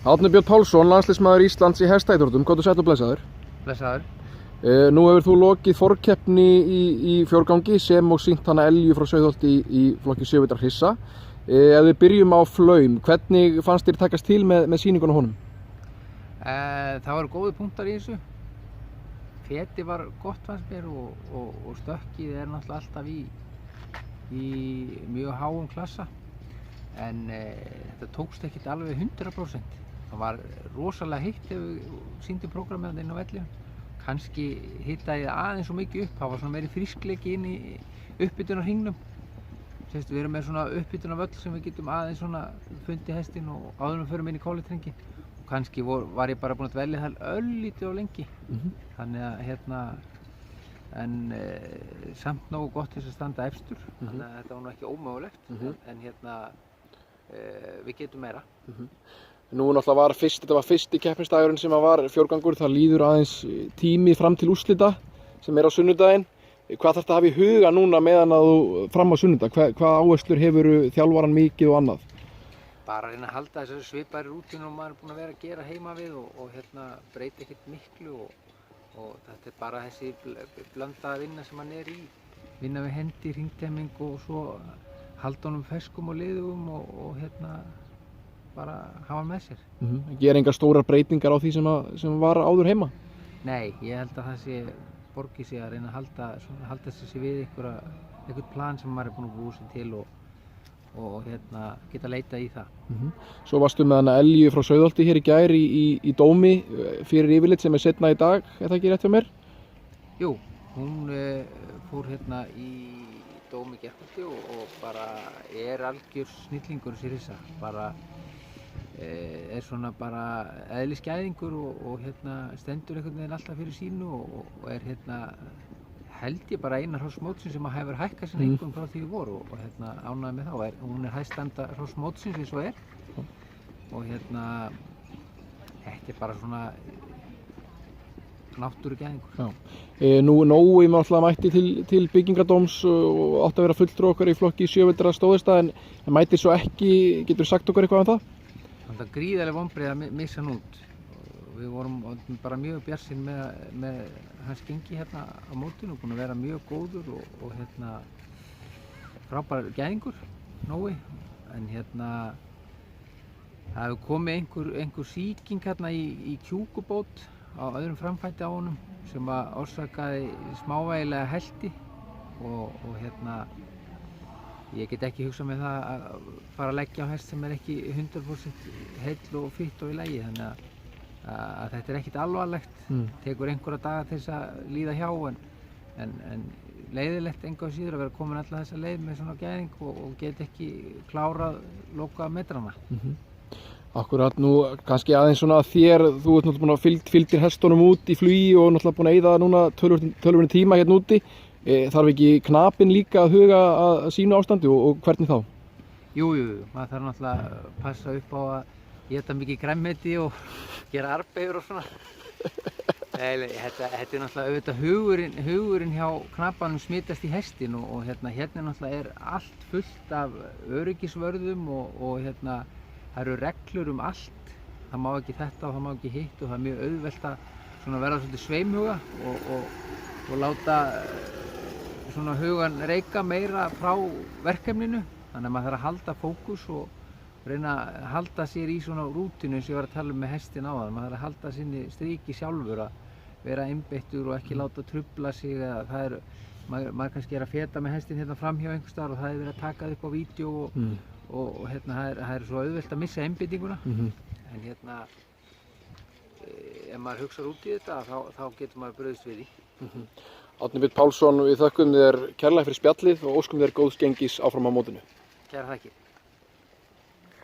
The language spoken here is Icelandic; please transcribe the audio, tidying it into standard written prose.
Árni Björn Pálsson, landsliðsmaður Íslands í hestaíþróttum, hvað þú sætt og blessaður? Blessaður. Nú hefur þú lokið forkeppni í fjórgangi sem og sýnt hana Elju frá Sauðholti í flokki 7 metra hryssa. Ef við byrjum á Flaum, hvernig fannst þér takast til með sýningun á honum? Það voru góði punktar í þessu. Feti var gott fannst mér og stökkið náttúrulega alltaf í mjög háum klassa. En þetta tókst ekkert alveg 100%. Það var rosalega heitt þegar við sýndum prógramið inn á vellinu. Kannski hitaði aðeins svo mikið upp, það var svona meiri frískleiki inn í uppbytunarhringnum. Við erum með svona uppbytunarvöll sem við getum aðeins svona fundið hestinn og áður en við förum inn í kólethringinn. Kannski var ég bara búinn að dvelja það örlítið of lengi. Þannig að en samt nógu gott til þess að standa efstur. Þannig að þetta var nú ekki ómögulegt, en við getum meira. Nú náttúrulega þetta var fyrsti keppnisdagurinn sem var fjórgangur, það líður aðeins tími fram til úrslita sem á sunnudaginn. Hvað þarftu að hafa í huga núna meðan að þú fram á sunnudag? Hvað áherslur hefur þjálfaran mikið og annað? Bara að reyna að halda þessari svipaðri rútínu og maður búinn að vera að gera heima við og breyta ekkert miklu og þetta bara þessi blöndaða vinna sem hann í. Vinna við hendi, hringtemming og svo halda honum ferskum og liðugum og bara hafa með sér. Gera engar stórar breytingar á því sem var áður heima? Nei, ég held að það borgi sig að reyna að halda sig við eitthvað plan sem maður búinn að búa sig til og geta leitað í það. Svo varstu með hana Elju frá Sauðholti hér í gær í dómi fyrir yfirlit sem seinna í dag, er það ekki rétt hjá mér? Jú, hún fór í dómi gærkvöldi og bara algjör snillingur sér hissa. Bara svona bara eðlisgæðingur og stendur einhvern veginn alltaf fyrir sínu og held ég bara eina hross mótsins sem hefur hækkað sinni einhvern frá því við voru og ánægði með þá. Hún hæststanda hross mótsins eins og og þetta bara svona náttúrugæðingur. Nói mætti til byggingadóms og átti að vera fulltrúi okkar í flokki 7 metra stóðhesta en mætti svo ekki, getur þú sagt okkur eitthvað um það? Það var gríðarleg vonbrigði að missa hann út. Við vorum bara mjög bjartsýn með hans gengi á mótinu og búinn að vera mjög góður og frábær gæðingur, Nói. En það hefur komið einhver sýking í kjúkubót á öðrum framfæti á honum sem orsakaði smávægilega helti og ég get ekki hugsað með það að fara að leggja á hest sem ekki 100% heill og fitt og í lagi, þannig að þetta ekkert alvarlegt. Tekur einhverja daga til þess að líða hjá en leiðilegt engu að síður að vera komin alla þessa leið með svona gæðing og get ekki klárað loka metrana. Akkurat, nú kannski aðeins svona að þér, þú ert náttúrulega búinn að fylgdir hestunum út í flugi og náttúrulega búinn að eyða núna töluvert tíma hérna úti. Þarf ekki knapinn líka að huga að sínu ástandi og hvernig þá? Jú, maður þarf náttúrulega að passa upp á að éta mikið grænmeti og gera arbeigur og svona. Þetta náttúrulega auðvitað hugurinn hjá knapanum smitast í hestin og hérna náttúrulega allt fullt af öryggisvörðum og það eru reglur um allt. Það má ekki þetta og það má ekki hitt og það mjög auðvelt að verða svolítið sveimhuga og láta svona hugan reika meira frá verkefninu. Þannig að maður þarf að halda fókus og reyna að halda sér í svona rútínu eins og ég var að tala um með hestin áðan. Maður þarf að halda sinni striki sjálfur, að vera einbeittur og ekki láta trufla sig. Maður kannski að feta með hestin framhjá einhvers staðar og það verið að taka það upp á vídeó og það svo auðvelt að missa einbeitinguna. En ef maður hugsar út í þetta þá getur maður brugðist við því. Árni Björn Pálsson, við þökkum þér kærlega fyrir spjallið og óskum þér góðs gengis áfram á mótinu. Kærar þakkir.